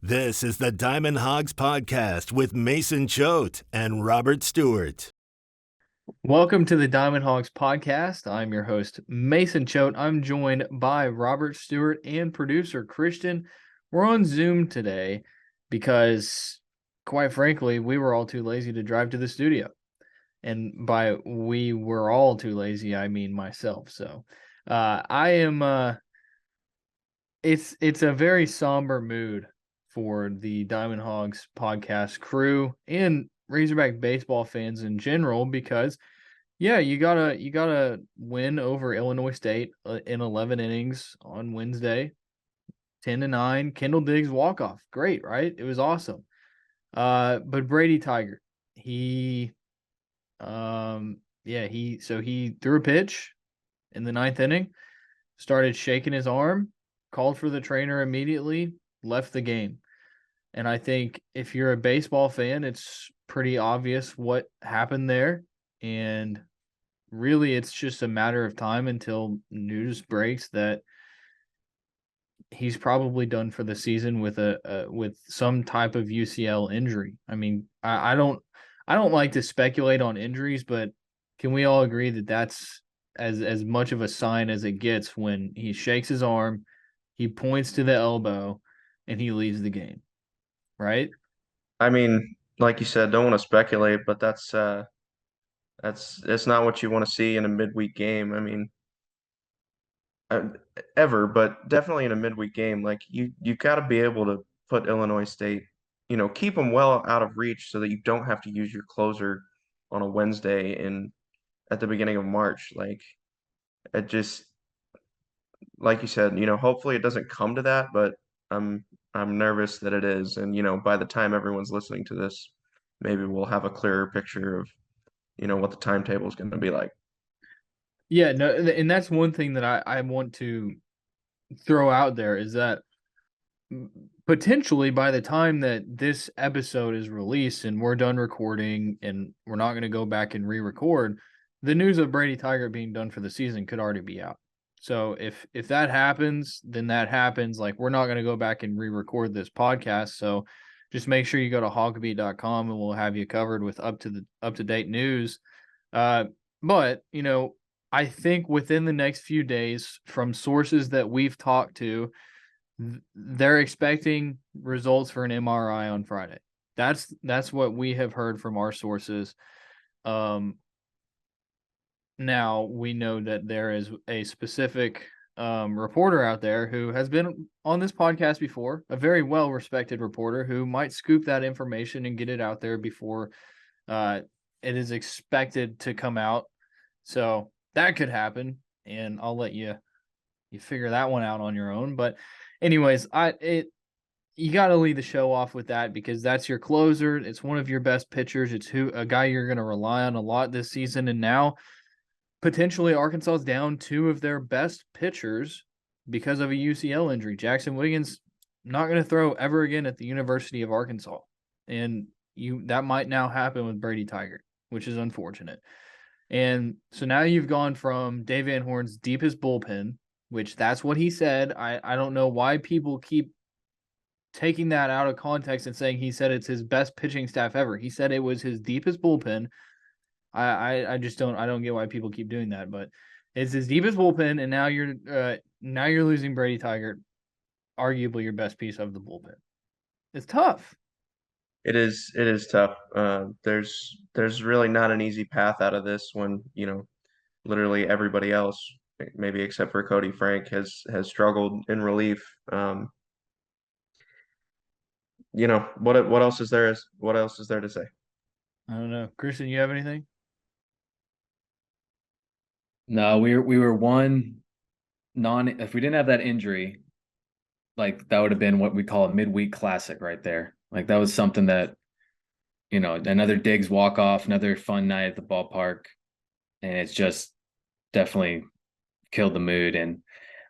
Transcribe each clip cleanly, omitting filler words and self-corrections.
This is the Diamond Hawgs Podcast with Mason Choate and Robert Stewart. Welcome to the Diamond Hawgs Podcast. I'm your host, Mason Choate. I'm joined by Robert Stewart and producer Christian. We're on Zoom today because, quite frankly, we were all too lazy to drive to the studio. And by we were all too lazy, I mean myself. So it's a very somber mood for the Diamond Hawgs Podcast crew and Razorback baseball fans in general, because you gotta win over Illinois State in 11 innings on Wednesday, 10-9. Kendall Diggs walk-off, great, right? It was awesome. But Brady Tiger, he threw a pitch in the ninth inning, started shaking his arm, called for the trainer immediately, left the game. And I think if you're a baseball fan, it's pretty obvious what happened there. And really, it's just a matter of time until news breaks that he's probably done for the season with with some type of UCL injury. I mean, I don't like to speculate on injuries, but can we all agree that that's as much of a sign as it gets when he shakes his arm, he points to the elbow, and he leaves the game? Right? I mean, like you said, don't want to speculate, but that's not what you want to see in a midweek game. I mean, ever, but definitely in a midweek game, like you got to be able to put Illinois State, keep them well out of reach so that you don't have to use your closer on a Wednesday at the beginning of March. Like it just, like you said, hopefully it doesn't come to that, but I'm nervous that it is. And, by the time everyone's listening to this, maybe we'll have a clearer picture of, what the timetable is going to be like. Yeah, no, and that's one thing that I want to throw out there is that potentially by the time that this episode is released and we're done recording and we're not going to go back and re-record, the news of Brady Tiger being done for the season could already be out. So if that happens, then that happens. Like, we're not going to go back and re-record this podcast. So just make sure you go to HawgBeat.com and we'll have you covered with up to date news. But I think within the next few days, from sources that we've talked to, they're expecting results for an MRI on Friday. That's what we have heard from our sources. Now we know that there is a specific reporter out there who has been on this podcast before, a very well-respected reporter who might scoop that information and get it out there before it is expected to come out. So that could happen, and I'll let you figure that one out on your own. But anyways, you got to lead the show off with that because that's your closer. It's one of your best pitchers. It's a guy you're going to rely on a lot this season. And now potentially Arkansas is down two of their best pitchers because of a UCL injury. Jackson Wiggins not going to throw ever again at the University of Arkansas. And that might now happen with Brady Tiger, which is unfortunate. And so now you've gone from Dave Van Horn's deepest bullpen, which that's what he said. I don't know why people keep taking that out of context and saying he said it's his best pitching staff ever. He said it was his deepest bullpen. I just don't get why people keep doing that, but it's his deepest bullpen, and now you're losing Brady Tiger, arguably your best piece of the bullpen. It's tough. It is tough. There's really not an easy path out of this when, literally everybody else, maybe except for Cody Frank, has struggled in relief. What else is there to say? I don't know. Christian, you have anything? No, we were if we didn't have that injury, like that would have been what we call a midweek classic right there. Like that was something that, another Diggs walk off, another fun night at the ballpark, and it's just definitely killed the mood. And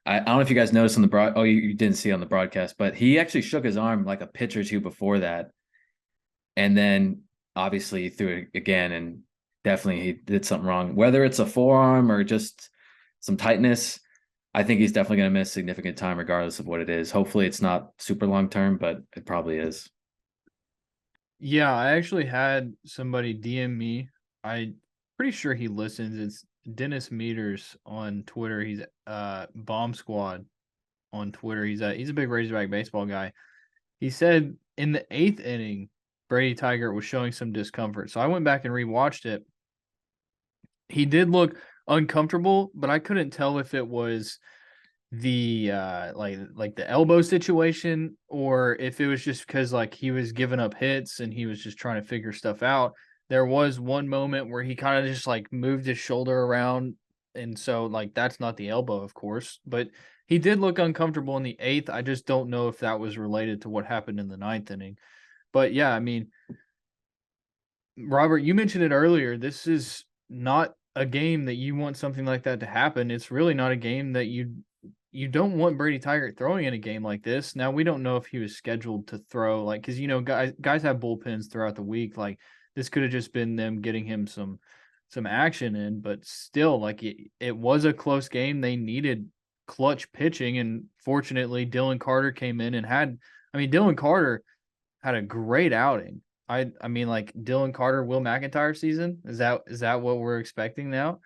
I don't know if you guys noticed on the you didn't see on the broadcast, but he actually shook his arm like a pitch or two before that, and then obviously he threw it again, and definitely he did something wrong. Whether it's a forearm or just some tightness, I think he's definitely going to miss significant time regardless of what it is. Hopefully it's not super long term, but it probably is. Yeah, I actually had somebody DM me. I'm pretty sure he listens. It's Dennis Meters on Twitter. He's Bomb Squad on Twitter. He's a big Razorback baseball guy. He said in the 8th inning, Brady Tiger was showing some discomfort. So I went back and rewatched it. He did look uncomfortable, but I couldn't tell if it was the like the elbow situation or if it was just because like he was giving up hits and he was just trying to figure stuff out. There was one moment where he kind of just like moved his shoulder around, and so like that's not the elbow, of course, but he did look uncomfortable in the 8th. I just don't know if that was related to what happened in the 9th inning. But yeah, I mean, Robert, you mentioned it earlier. This is not a game that you want something like that to happen. It's really not a game that you don't want Brady Tygart throwing in a game like this. Now we don't know if he was scheduled to throw, like, because guys have bullpens throughout the week. Like this could have just been them getting him some action in, but still, like it was a close game. They needed clutch pitching, and fortunately, Dylan Carter came in and Dylan Carter had a great outing. I mean, like Dylan Carter, Will McIntyre season. Is that what we're expecting now?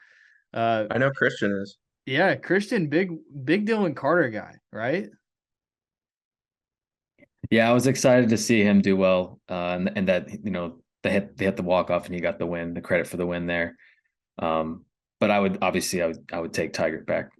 I know Christian is. Yeah, Christian, big Dylan Carter guy, right? Yeah, I was excited to see him do well, and that they hit the walk off and he got the win, the credit for the win there. But I would take Tiger back.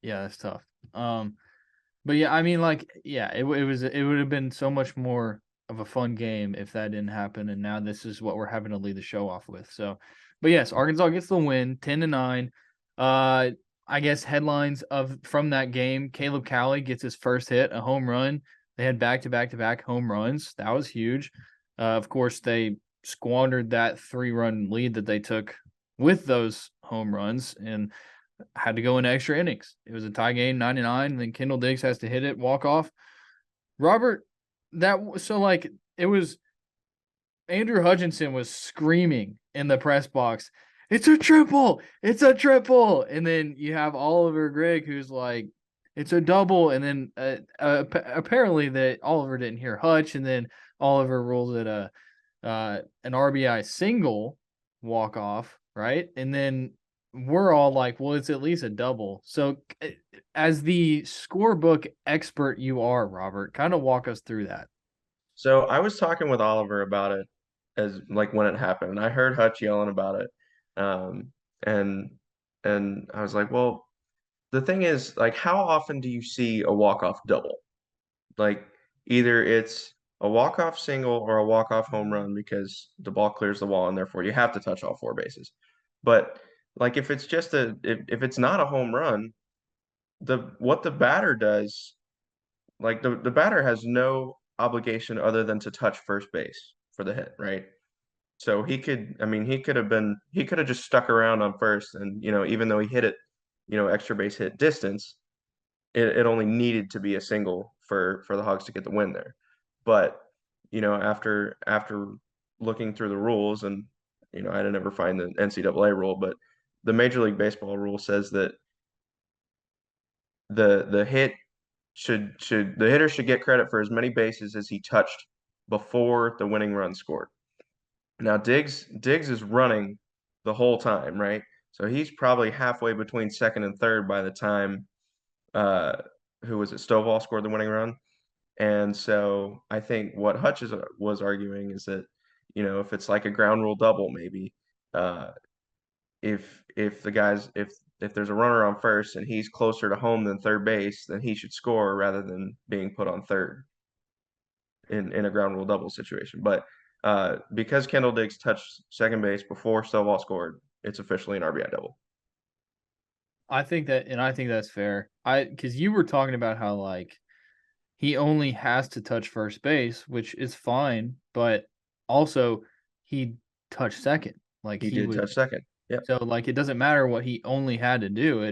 Yeah, that's tough. But yeah, I mean, like, yeah, it would have been so much more of a fun game if that didn't happen, and now this is what we're having to lead the show off with. So, but yes, Arkansas gets the win, 10-9. I guess headlines from that game: Caleb Cali gets his first hit, a home run. They had back-to-back-to-back home runs. That was huge. Of course, they squandered that 3-run lead that they took with those home runs and had to go in extra innings. It was a tie game, 99, and then Kendall Diggs has to hit it, walk off. Robert, it was Andrew Hutchinson was screaming in the press box, "It's a triple! It's a triple!" And then you have Oliver Gregg who's like, "It's a double." And then apparently that Oliver didn't hear Hutch, and then Oliver rules it an RBI single walk off, right? And then we're all like, well, it's at least a double. So as the scorebook expert you are, Robert, kind of walk us through that. So I was talking with Oliver about it as like when it happened. I heard Hutch yelling about it. Um, and and I was like, well, the thing is, like, how often do you see a walk-off double? Like either it's a walk-off single or a walk-off home run because the ball clears the wall and therefore you have to touch all four bases. But like if it's just if it's not a home run, what the batter does, like the batter has no obligation other than to touch first base for the hit, right? So he could have just stuck around on first and even though he hit it, extra base hit distance, it only needed to be a single for the Hogs to get the win there. But after looking through the rules, and I didn't ever find the NCAA rule, but the Major League Baseball rule says that the hitter should get credit for as many bases as he touched before the winning run scored. Now Diggs is running the whole time, right? So he's probably halfway between second and third by the time uh who was it? Stovall scored the winning run. And so I think what Hutch was arguing is that, if it's like a ground rule double, maybe uh if the guys if there's a runner on first and he's closer to home than third base, then he should score rather than being put on third in a ground rule double situation. But because Kendall Diggs touched second base before Stovall scored, it's officially an RBI double. I think that's fair. Because you were talking about how like he only has to touch first base, which is fine, but also he touched second. Like He did touch second. Yeah. so like it doesn't matter what he only had to do.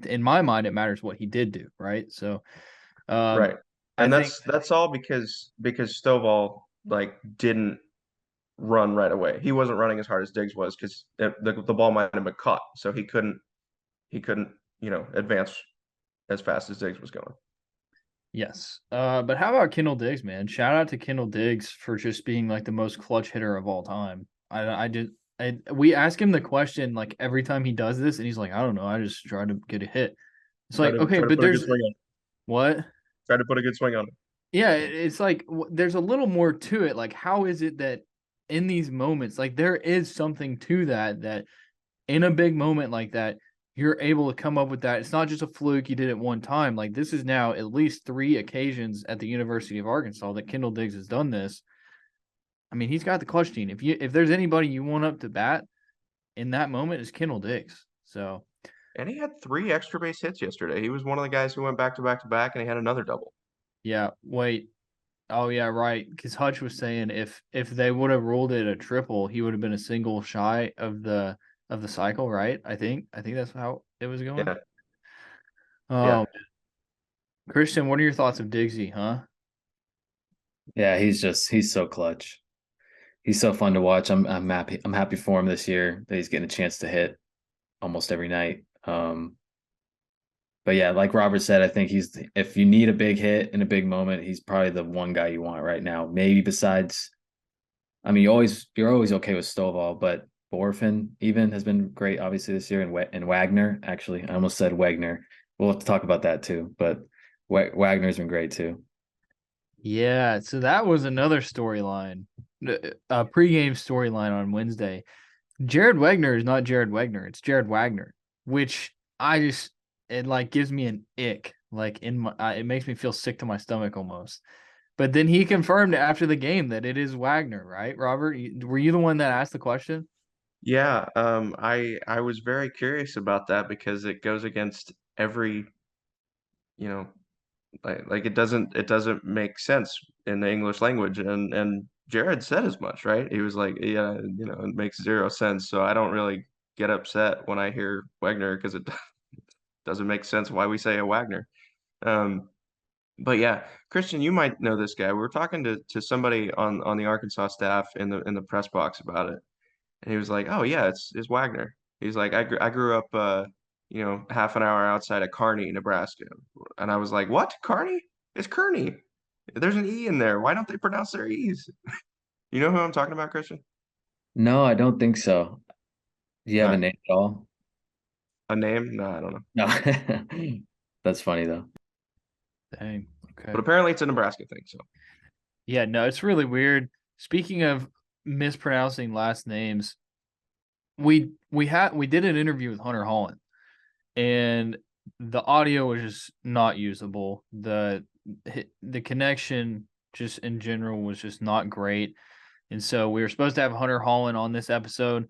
In my mind, it matters what he did do, right? So Right. I And think that's all because Stovall like didn't run right away. He wasn't running as hard as Diggs was because the ball might have been caught, so he couldn't advance as fast as Diggs was going. Yes. But how about Kendall Diggs, man? Shout out to Kendall Diggs for just being like the most clutch hitter of all time. We ask him the question like every time he does this, and he's like, I don't know, I just try to get a hit. It's like, okay, Try to but put a good there's swing on it. what? Try to put a good swing on it. Yeah, it's like there's a little more to it. Like, how is it that in these moments, like there is something to that in a big moment like that, you're able to come up with that. It's not just a fluke you did it one time. Like this is now at least 3 occasions at the University of Arkansas that Kendall Diggs has done this. I mean, he's got the clutch gene. If there's anybody you want up to bat in that moment, it's Kendall Diggs. So, And he had 3 extra base hits yesterday. He was one of the guys who went back to back to back, and he had another double. yeah, wait. Oh yeah, right. Because Hutch was saying if they would have ruled it a triple, he would have been a single shy of the cycle, right? I think that's how it was going. Yeah. Oh, Christian, what are your thoughts of Diggsy, huh? Yeah, he's so clutch. He's so fun to watch. I'm happy for him this year that he's getting a chance to hit almost every night. But yeah, like Robert said, I think if you need a big hit in a big moment, he's probably the one guy you want right now. Maybe besides, I mean, you're always okay with Stovall, but Borfin even has been great, obviously this year, and Wagner. Actually, I almost said Wagner. We'll have to talk about that too, but Wagner's been great too. Yeah, so that was another storyline, a pregame storyline on Wednesday. Jared Wagner is not Jared Wagner; it's Jared Wagner, which it like gives me an ick, like in my, it makes me feel sick to my stomach almost. But then he confirmed after the game that it is Wagner, right, Robert? Were you the one that asked the question? Yeah, I was very curious about that because it goes against every, you know, like it doesn't make sense in the English language, and Jared said as much, right? He was like, yeah, it makes 0 sense. So I don't really get upset when I hear Wagner because it doesn't make sense why we say a Wagner. Um, but yeah, Christian, you might know this guy. We were talking to somebody on the Arkansas staff in the press box about it. And he was like, "Oh yeah, it's Wagner." He's like, I grew up, half an hour outside of Kearney, Nebraska." And I was like, "What? Kearney? It's Kearney. There's an E in there. Why don't they pronounce their E's?" You know who I'm talking about, Christian? No, I don't think so. Do you All have a right. name at all? A name? No, I don't know. No. That's funny though. Dang. Okay. But apparently it's a Nebraska thing. So Yeah, no, it's really weird. Speaking of mispronouncing last names, we did an interview with Hunter Holland, and the audio was just not usable. The connection just in general was just not great. And so we were supposed to have Hunter Holland on this episode.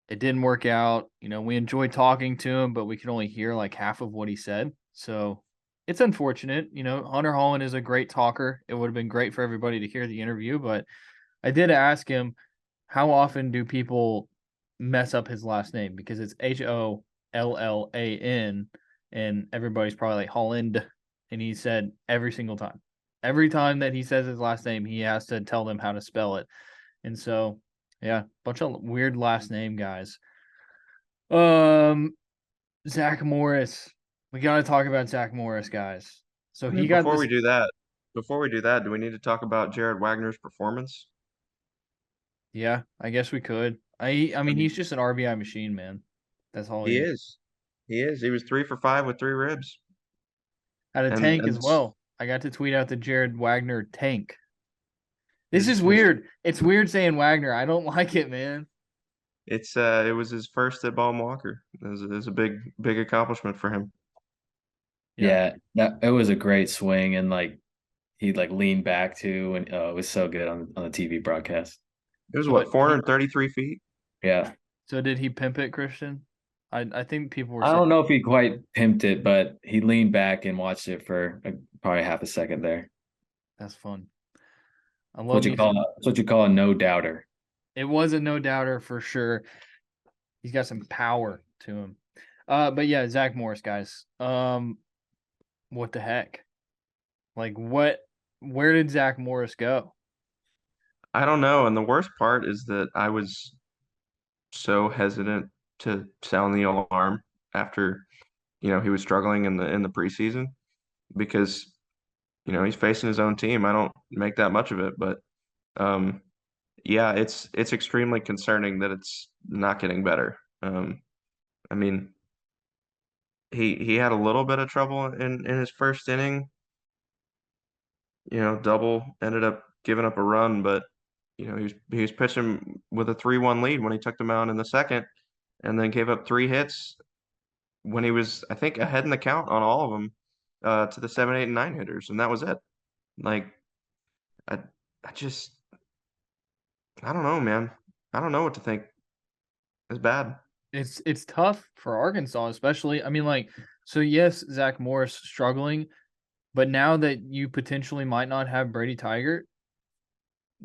It didn't work out. We enjoyed talking to him, but we could only hear like half of what he said. So it's unfortunate. Hunter Holland is a great talker. It would have been great for everybody to hear the interview, but I did ask him, how often do people mess up his last name? Because it's Hollan, and everybody's probably like Holland. And he said every single time. Every time that he says his last name, he has to tell them how to spell it. And so, yeah, bunch of weird last name guys. Zach Morris. We got to talk about Zach Morris, guys. So he got before this. we do that, do we need to talk about Jared Wagner's performance? Yeah, I guess we could. I mean, he's just an RBI machine, man. That's all He he is. is. He is. He was 3 for 5 with 3 ribs. Had a And tank and as well. I got to tweet out the Jared Wagner tank. This is his weird. It's weird saying Wagner. I don't like it, man. it was his first at Baum Walker. It was a big accomplishment for him. Yeah. Yeah, that it was a great swing, and like he like leaned back too, and it was so good on the TV broadcast. It was So what, 433 feet? Yeah, so did he pimp it, Christian? I think people were I saying don't know if he quite pimped it, but he leaned back and watched it for probably half a second there. that's fun. I That's love what you me. call that's what you call a no doubter. It was a no doubter for sure. He's got some power to him. But yeah, Zach Morris, guys. What the heck? Like what? Where did Zach Morris go? I don't know. And the worst part is that I was so hesitant to sound the alarm after he was struggling in the preseason because he's facing his own team. I don't make that much of it, but yeah, it's extremely concerning that it's not getting better. I mean, he had a little bit of trouble in his first inning. Double ended up giving up a run, but he was pitching with a 3-1 lead when he took them out in the second, and then gave up 3 hits when he was, I think, ahead in the count on all of them to the 7, 8, and 9 hitters, and that was it. Like, I I just I don't know, man. I don't know what to think. It's bad. It's tough for Arkansas, especially. I mean, like, so yes, Zach Morris struggling, but now that you potentially might not have Brady Tiger,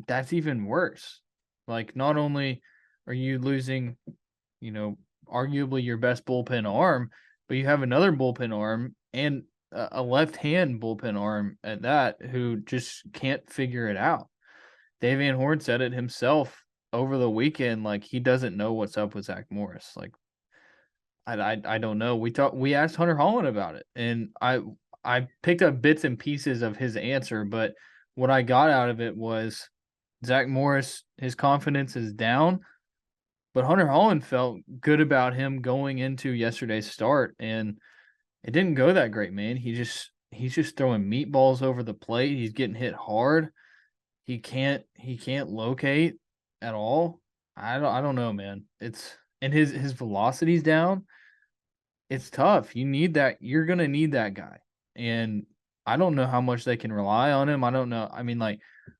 that's even worse. Like, not only are you losing, arguably your best bullpen arm, but you have another bullpen arm and a left-hand bullpen arm at that who just can't figure it out. Dave Van Horn said it himself over the weekend, like he doesn't know what's up with Zach Morris. Like I don't know. We asked Hunter Holland about it, and I picked up bits and pieces of his answer, but what I got out of it was Zach Morris, his confidence is down, but Hunter Holland felt good about him going into yesterday's start, and it didn't go that great, man. He's just throwing meatballs over the plate. He's getting hit hard. He can't locate at all. I don't know, man. It's and his velocity's down. It's tough. You need that. You're gonna need that guy. And I don't know how much they can rely on him. I don't know. I mean, like,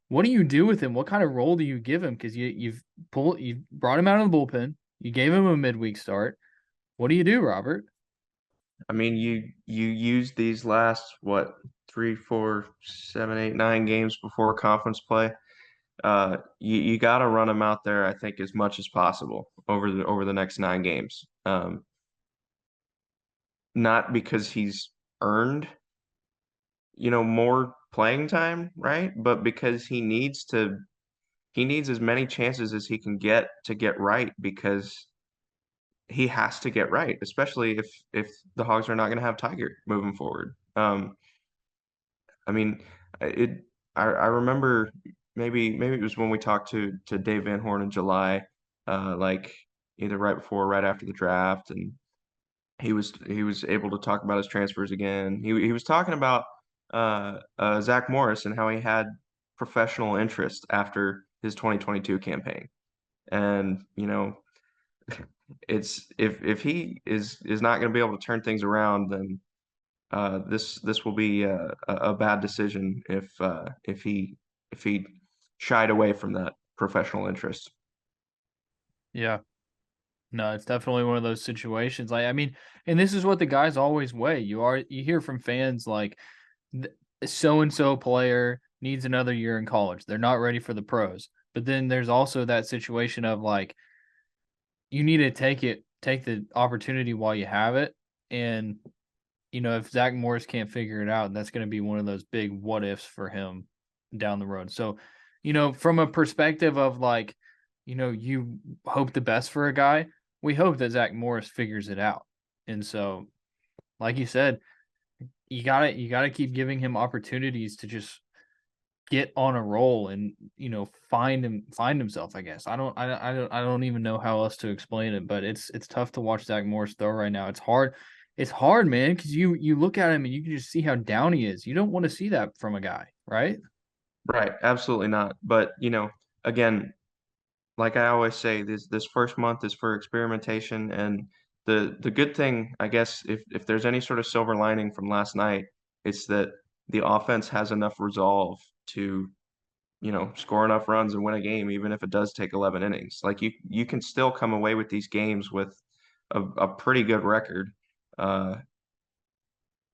what do you do with him? What kind of role do you give him? Because you brought him out of the bullpen. You gave him a midweek start. What do you do, Robert? I mean, you use these last, what, 3, 4, 7, 8, 9 games before conference play. You got to run him out there, I think, as much as possible over the next 9 games. Not because he's earned, more playing time, right? But because he needs as many chances as he can get to get right, because he has to get right, especially if the Hogs are not going to have Tiger moving forward. I mean, it. I remember maybe it was when we talked to Dave Van Horn in July, like either right before or right after the draft, and he was able to talk about his transfers again. He was talking about Zach Morris and how he had professional interest after his 2022 campaign, and it's if he is not going to be able to turn things around, then this will be a bad decision if he shied away from that professional interest. Yeah. No, it's definitely one of those situations. Like, I mean, and this is what the guys always weigh. You hear from fans like so and so player needs another year in college. They're not ready for the pros. But then there's also that situation of like you need to take the opportunity while you have it. And if Zach Morris can't figure it out, that's going to be one of those big what ifs for him down the road. So, from a perspective of like, you hope the best for a guy, we hope that Zach Morris figures it out. And so, like you said, you gotta keep giving him opportunities to just get on a roll and find himself. I guess I don't even know how else to explain it, but it's tough to watch Zach Morris throw right now. It's hard. It's hard, man, because you look at him and you can just see how down he is. You don't want to see that from a guy, right? Right, absolutely not. But again, like I always say, this first month is for experimentation, and the good thing, I guess, if there's any sort of silver lining from last night, it's that the offense has enough resolve to score enough runs and win a game, even if it does take 11 innings. Like you can still come away with these games with a pretty good record, uh,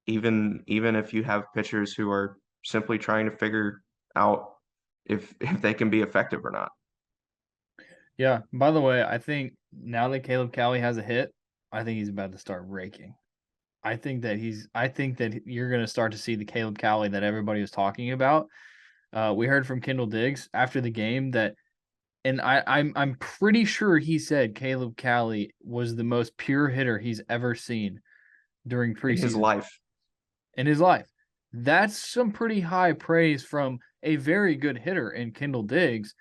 even if you have pitchers who are simply trying to figure out if they can be effective or not. Yeah. By the way, I think now that Caleb Cali has a hit, I think he's about to start raking. I think that you're going to start to see the Caleb Cali that everybody was talking about. We heard from Kendall Diggs after the game that, and I'm pretty sure he said Caleb Cali was the most pure hitter he's ever seen. during in his preseason life. in his life. That's some pretty high praise from a very good hitter in Kendall Diggs.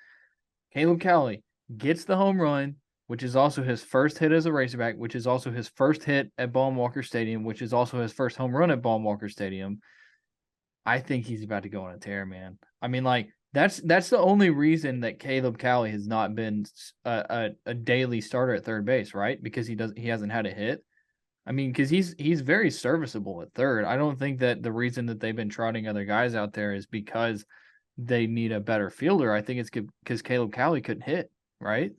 Caleb Cali gets the home run, which is also his first hit as a Razorback, which is also his first hit at Baum-Walker Stadium, which is also his first home run at Baum-Walker Stadium. I think he's about to go on a tear, man. I mean, like that's the only reason that Caleb Cali has not been a daily starter at third base, right? Because he hasn't had a hit. I mean, because he's very serviceable at third. I don't think that the reason that they've been trotting other guys out there is because they need a better fielder. I think it's because Caleb Cali couldn't hit, right?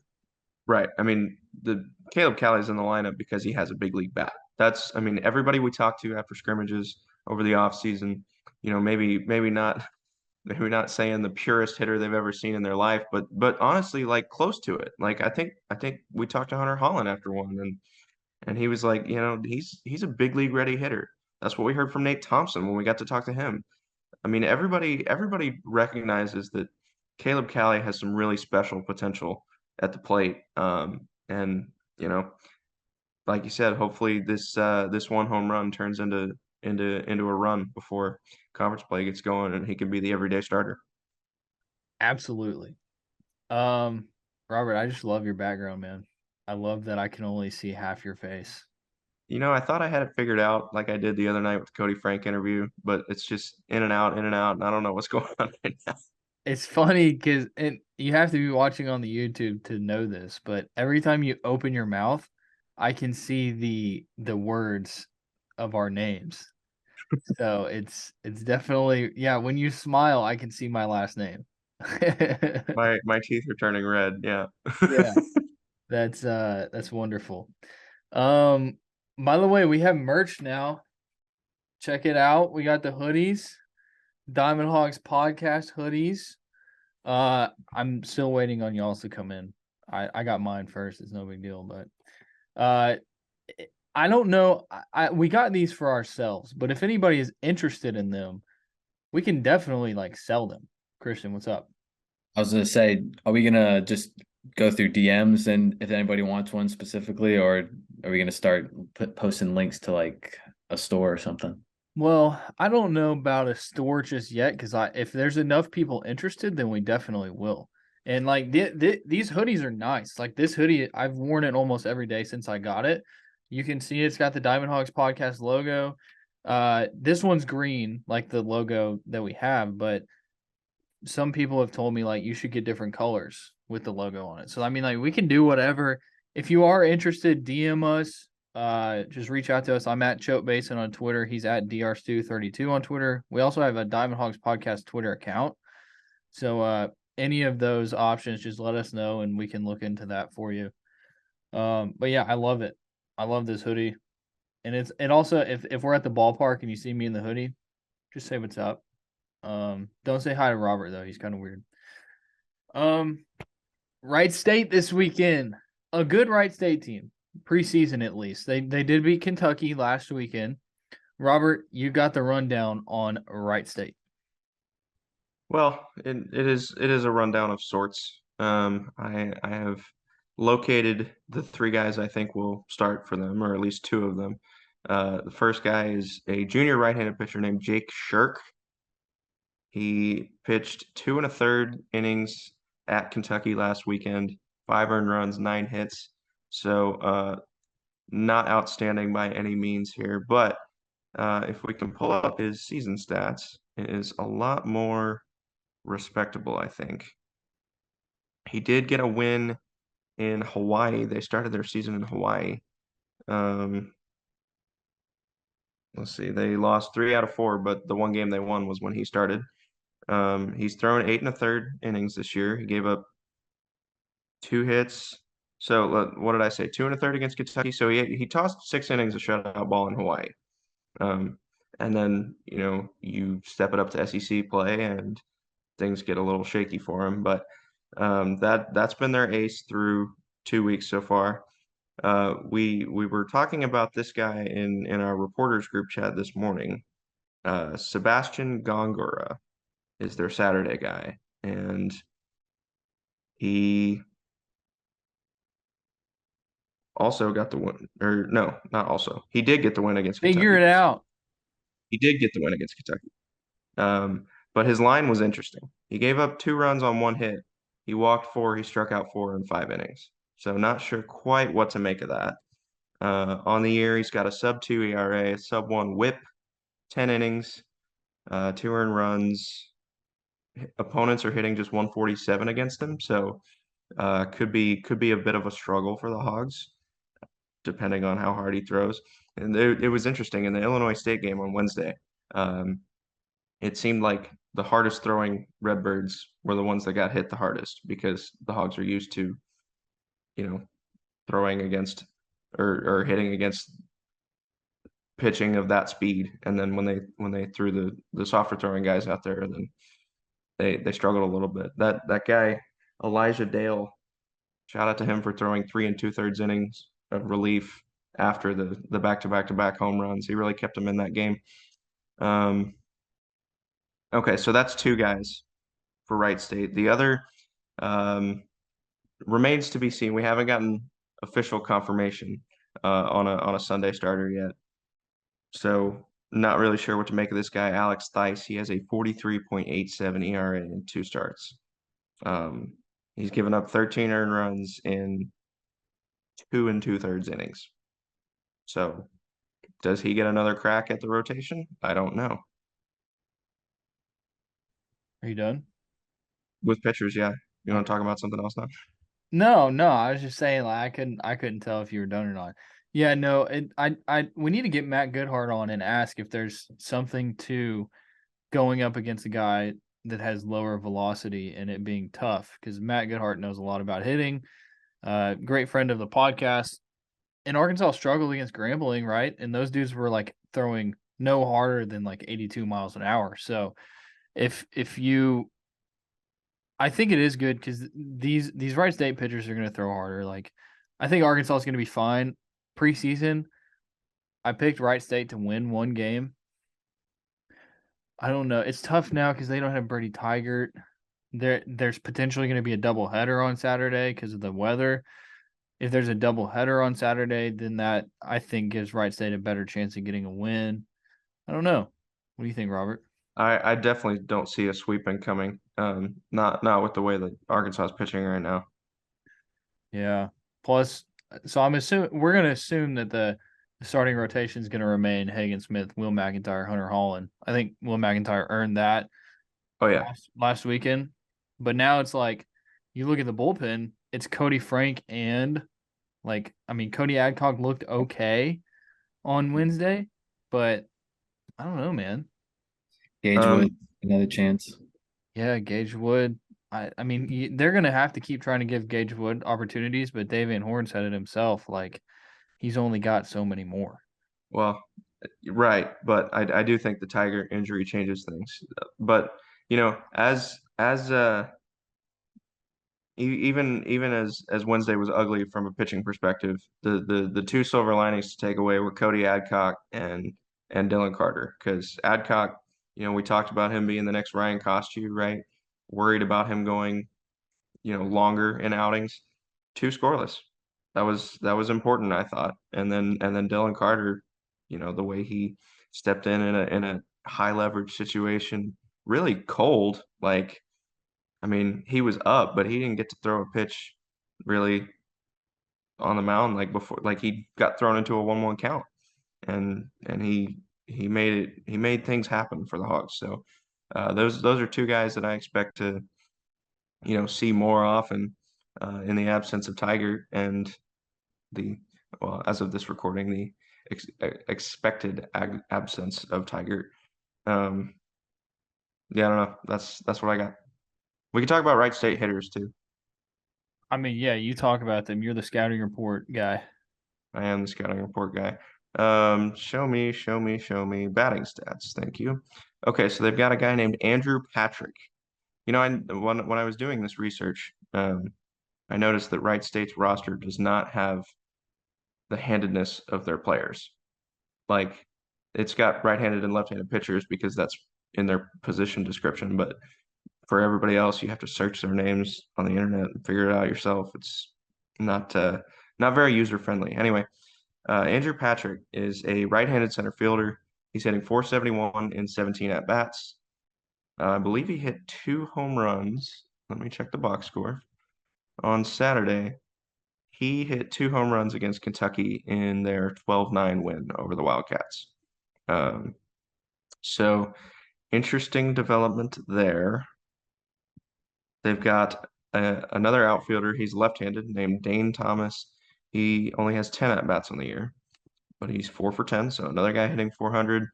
Right. I mean, the Caleb Cali's in the lineup because he has a big league bat. I mean, everybody we talked to after scrimmages over the offseason, maybe not saying the purest hitter they've ever seen in their life, but honestly, like close to it. Like I think we talked to Hunter Holland after one, and he was like, he's a big league ready hitter. That's what we heard from Nate Thompson when we got to talk to him. I mean, everybody recognizes that Caleb Cali has some really special potential at the plate. And like you said, hopefully this one home run turns into a run before conference play gets going, and he can be the everyday starter. Absolutely. Robert, I just love your background, man. I love that I can only see half your face. I thought I had it figured out like I did the other night with the Cody Frank interview, but it's just in and out, and I don't know what's going on right now. It's funny because you have to be watching on the YouTube to know this, but every time you open your mouth, I can see the words of our names. So it's definitely, yeah, when you smile, I can see my last name. My teeth are turning red. Yeah. Yeah, that's wonderful. By the way, we have merch now. Check it out. We got the hoodies, Diamond Hawgs Podcast hoodies. I'm still waiting on y'all's to come in. I got mine first. It's no big deal, but I don't know. We got these for ourselves, but if anybody is interested in them, we can definitely like sell them. Christian, what's up? I was gonna say, are we gonna just go through DMs and if anybody wants one specifically, or are we gonna start posting links to like a store or something? Well, I don't know about a store just yet because if there's enough people interested, then we definitely will. And like these hoodies are nice. Like this hoodie, I've worn it almost every day since I got it. You can see it's got the Diamond Hawgs Podcast logo. This one's green, like the logo that we have, but some people have told me like you should get different colors with the logo on it. So I mean, like we can do whatever. If you are interested, DM us. Just reach out to us. I'm at Choate Basin on Twitter. He's at drstu32 on Twitter. We also have a Diamond Hawgs Podcast Twitter account. So any of those options, just let us know and we can look into that for you. But yeah, I love it. I love this hoodie. And it also if we're at the ballpark and you see me in the hoodie, just say what's up. Don't say hi to Robert though. He's kind of weird. Wright State this weekend. A good Wright State team. Preseason at least. They did beat Kentucky last weekend. Robert, you got the rundown on Wright State. Well, it is a rundown of sorts. I have located the three guys I think will start for them, or at least two of them. The first guy is a junior right-handed pitcher named Jake Shirk. He pitched 2 1/3 innings at Kentucky last weekend, 5 earned runs, 9 hits. So not outstanding by any means here, but if we can pull up his season stats, it is a lot more respectable, I think. He did get a win in Hawaii. They started their season in Hawaii. Let's see, they lost 3 out of 4, but the one game they won was when he started. He's thrown 8 1/3 innings this year. He gave up 2 hits. So what did I say? 2 1/3 against Kentucky. So he tossed 6 innings of shutout ball in Hawaii. And then you step it up to SEC play and things get a little shaky for him. But that's been their ace through 2 weeks so far. We were talking about this guy in our reporters group chat this morning. Sebastian Gongora is their Saturday guy, and he also got the win, or no, not also. He did get the win against Figure Kentucky. it out. He did get the win against Kentucky. But his line was interesting. He gave up 2 runs on 1 hit. He walked 4. He struck out 4 in 5 innings. So not sure quite what to make of that. On the year, he's got a sub-2 ERA, a sub-1 WHIP, 10 innings, 2 earned runs. Opponents are hitting just 147 against him, so could be a bit of a struggle for the Hogs, depending on how hard he throws. And it was interesting in the Illinois State game on Wednesday. It seemed like the hardest throwing Redbirds were the ones that got hit the hardest because the Hogs are used to, throwing against or hitting against pitching of that speed. And then when they threw the softer throwing guys out there, then they struggled a little bit. That guy, Elijah Dale, shout out to him for throwing 3 2/3 innings of relief after the back-to-back-to-back home runs. He really kept him in that game. Okay, so that's 2 guys for Wright State. The other remains to be seen. We haven't gotten official confirmation on a Sunday starter yet. So not really sure what to make of this guy, Alex Theis. He has a 43.87 ERA in 2 starts. He's given up 13 earned runs in 2 2/3 innings. So does he get another crack at the rotation? I don't know. Are you done? With pitchers, yeah. You want to talk about something else now? No. I was just saying, like, I couldn't tell if you were done or not. Yeah, no. We need to get Matt Goodhart on and ask if there's something to going up against a guy that has lower velocity and it being tough, because Matt Goodhart knows a lot about hitting. Great friend of the podcast. And Arkansas struggled against Grambling, right? And those dudes were like throwing no harder than like 82 miles an hour. So if you, I think it is good because these Wright State pitchers are going to throw harder. Like, I think Arkansas is going to be fine. Preseason, I picked Wright State to win 1 game. I don't know. It's tough now because they don't have Brady Tygart. There's potentially going to be a doubleheader on Saturday because of the weather. If there's a doubleheader on Saturday, then that, I think, gives Wright State a better chance of getting a win. I don't know. What do you think, Robert? I definitely don't see a sweeping coming. Not with the way that Arkansas is pitching right now. Yeah. Plus, so we're going to assume that the starting rotation is going to remain Hagen Smith, Will McIntyre, Hunter Holland. I think Will McIntyre earned that. Oh yeah, last weekend. But now it's like, you look at the bullpen, it's Cody Frank and Cody Adcock looked okay on Wednesday, but I don't know, man. Gage Wood, another chance. Yeah, Gage Wood. They're going to have to keep trying to give Gage Wood opportunities, but Dave Van Horn said it himself. Like, he's only got so many more. well, right, but I do think the Tiger injury changes things. But even as Wednesday was ugly from a pitching perspective, the 2 silver linings to take away were Cody Adcock and Dylan Carter, because Adcock, we talked about him being the next Ryan Costiu, right? Worried about him going, longer in outings. 2 scoreless. That was important, I thought. And then Dylan Carter, the way he stepped in a high leverage situation, really cold. Like, I mean, he was up, but he didn't get to throw a pitch really on the mound like before. Like, he got thrown into a 1-1 count, and he made things happen for the Hogs. So those are 2 guys that I expect to see more often in the absence of Tiger and as of this recording, the expected absence of Tiger. Yeah, I don't know. That's what I got. We can talk about Wright State hitters too. I mean, yeah, you talk about them. You're the scouting report guy. I am the scouting report guy. Show me batting stats. Thank you. Okay, so they've got a guy named Andrew Patrick. When I was doing this research, I noticed that Wright State's roster does not have the handedness of their players. Like, it's got right-handed and left-handed pitchers because that's in their position description, but for everybody else, you have to search their names on the internet and figure it out yourself. It's not not very user friendly. Anyway, Andrew Patrick is a right-handed center fielder. He's hitting 471 in 17 at bats. I believe he hit 2 home runs. Let me check the box score. On Saturday, he hit 2 home runs against Kentucky in their 12-9 win over the Wildcats. So interesting development there. They've got another outfielder. He's left-handed named Dane Thomas. He only has 10 at-bats on the year, but he's 4 for 10. So another guy hitting 400,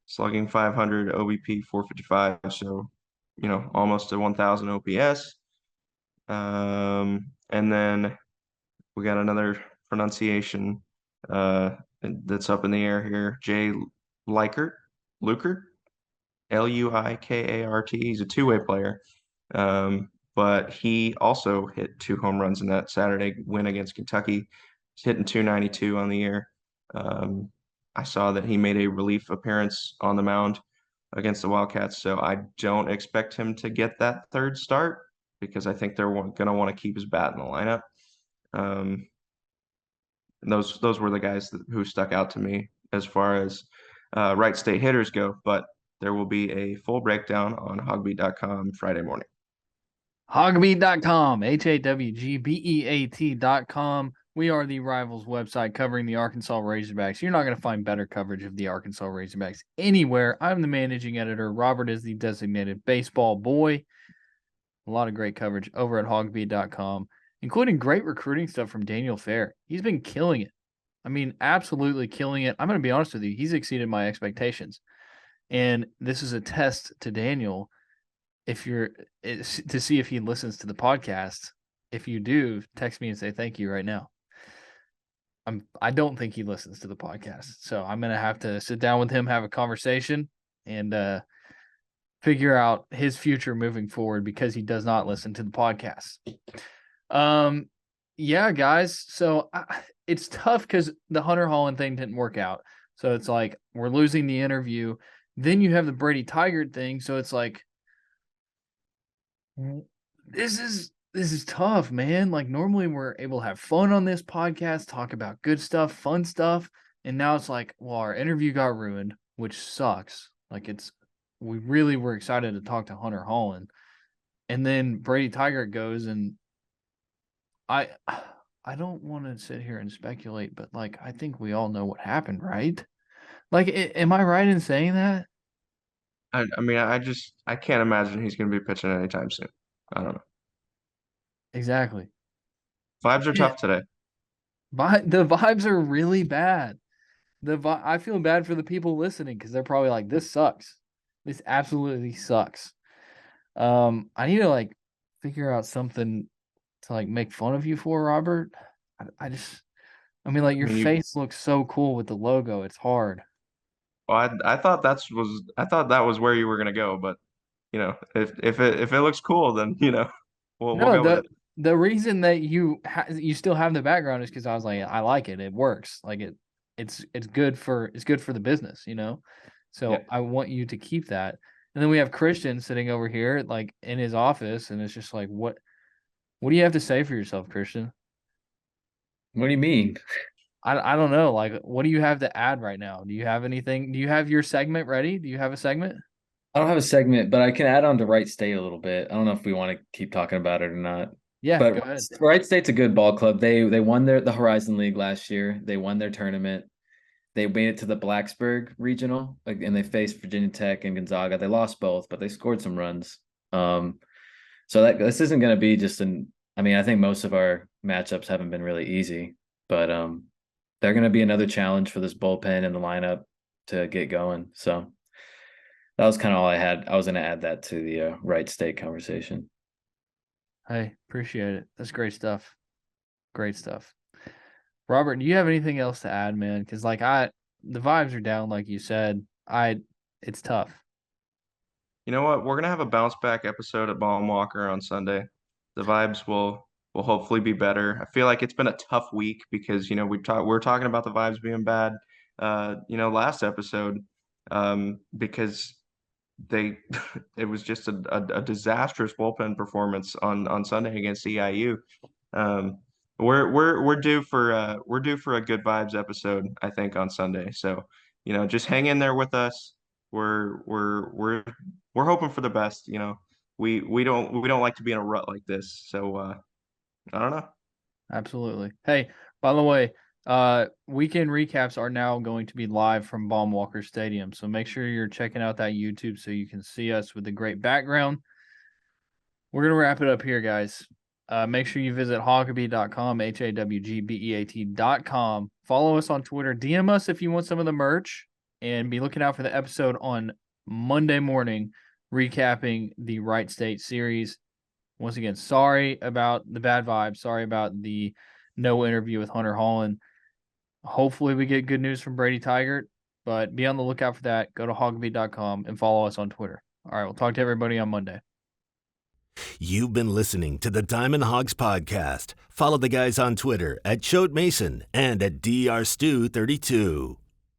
slugging 500, OBP 455. So, almost a 1,000 OPS. And then we got another pronunciation that's up in the air here. Jay Luikart, Luikart. He's a two-way player. But he also hit 2 home runs in that Saturday win against Kentucky. He's hitting 292 on the year. I saw that he made a relief appearance on the mound against the Wildcats, so I don't expect him to get that third start because I think they're going to want to keep his bat in the lineup. And those were the guys who stuck out to me as far as Wright State hitters go, but there will be a full breakdown on HawgBeat.com Friday morning. HawgBeat.com, HawgBeat.com. We are the Rivals website covering the Arkansas Razorbacks. You're not going to find better coverage of the Arkansas Razorbacks anywhere. I'm the managing editor. Robert is the designated baseball boy. A lot of great coverage over at HawgBeat.com, including great recruiting stuff from Daniel Fair. He's been killing it. I mean, absolutely killing it. I'm going to be honest with you. He's exceeded my expectations. And this is a test to Daniel to see if he listens to the podcast. If you do, text me and say thank you right now. I don't think he listens to the podcast, so I'm gonna have to sit down with him, have a conversation, and figure out his future moving forward because he does not listen to the podcast. Yeah, guys. So it's tough because the Hunter Holland thing didn't work out. So it's like we're losing the interview. Then you have the Brady Tygart thing. So it's like this is tough, man. Like normally we're able to have fun on this podcast, talk about good stuff, fun stuff, and now it's like, well, our interview got ruined, which sucks. Like we really were excited to talk to Hunter Holland, and then Brady Tiger goes, and I don't want to sit here and speculate, but like I think we all know what happened, right? Like, am I right in saying that? I mean, I can't imagine he's going to be pitching anytime soon. I don't know. Exactly. Vibes are tough today. The vibes are really bad. I feel bad for the people listening because they're probably like, this sucks. This absolutely sucks. I need to like figure out something to like make fun of you for, Robert. I mean, like your face looks so cool with the logo. It's hard. Well, I thought that was where you were gonna go, but if it looks cool, then we'll go with it. The reason that you still have the background is because I was like, I like it. It works. Like it's good for the business, So yeah. I want you to keep that. And then we have Christian sitting over here, like in his office, and it's just like, what do you have to say for yourself, Christian? What do you mean? I don't know. Like, what do you have to add right now? Do you have anything? Do you have your segment ready? Do you have a segment? I don't have a segment, but I can add on to Wright State a little bit. I don't know if we want to keep talking about it or not. Yeah, but go ahead. Wright State's a good ball club. They won the Horizon League last year. They won their tournament. They made it to the Blacksburg Regional, and they faced Virginia Tech and Gonzaga. They lost both, but they scored some runs. So this isn't going to be just I think most of our matchups haven't been really easy, but they're going to be another challenge for this bullpen and the lineup to get going. So that was kind of all I had. I was going to add that to the Wright State conversation. Hey, appreciate it. That's great stuff. Great stuff. Robert, do you have anything else to add, man? Because the vibes are down, like you said. It's tough. You know what? We're gonna have a bounce back episode at Ball and Walker on Sunday. The vibes will hopefully be better. I feel like it's been a tough week because we're talking about the vibes being bad. Last episode, because it was just a disastrous bullpen performance on Sunday against EIU. we're due for a good vibes episode, I think, on Sunday. So, just hang in there with us. We're hoping for the best. We don't like to be in a rut like this. So I don't know. Absolutely. Hey, by the way, weekend recaps are now going to be live from Baum-Walker Stadium. So make sure you're checking out that YouTube so you can see us with the great background. We're going to wrap it up here, guys. Make sure you visit HawgBeat.com, HawgBeat.com. Follow us on Twitter. DM us if you want some of the merch, and be looking out for the episode on Monday morning recapping the Wright State series. Once again, sorry about the bad vibes. Sorry about the no interview with Hunter Holland. Hopefully we get good news from Brady Tygart, but be on the lookout for that. Go to HawgBeat.com and follow us on Twitter. All right, we'll talk to everybody on Monday. You've been listening to the Diamond Hawgs Podcast. Follow the guys on Twitter at Choate Mason and at drstew32.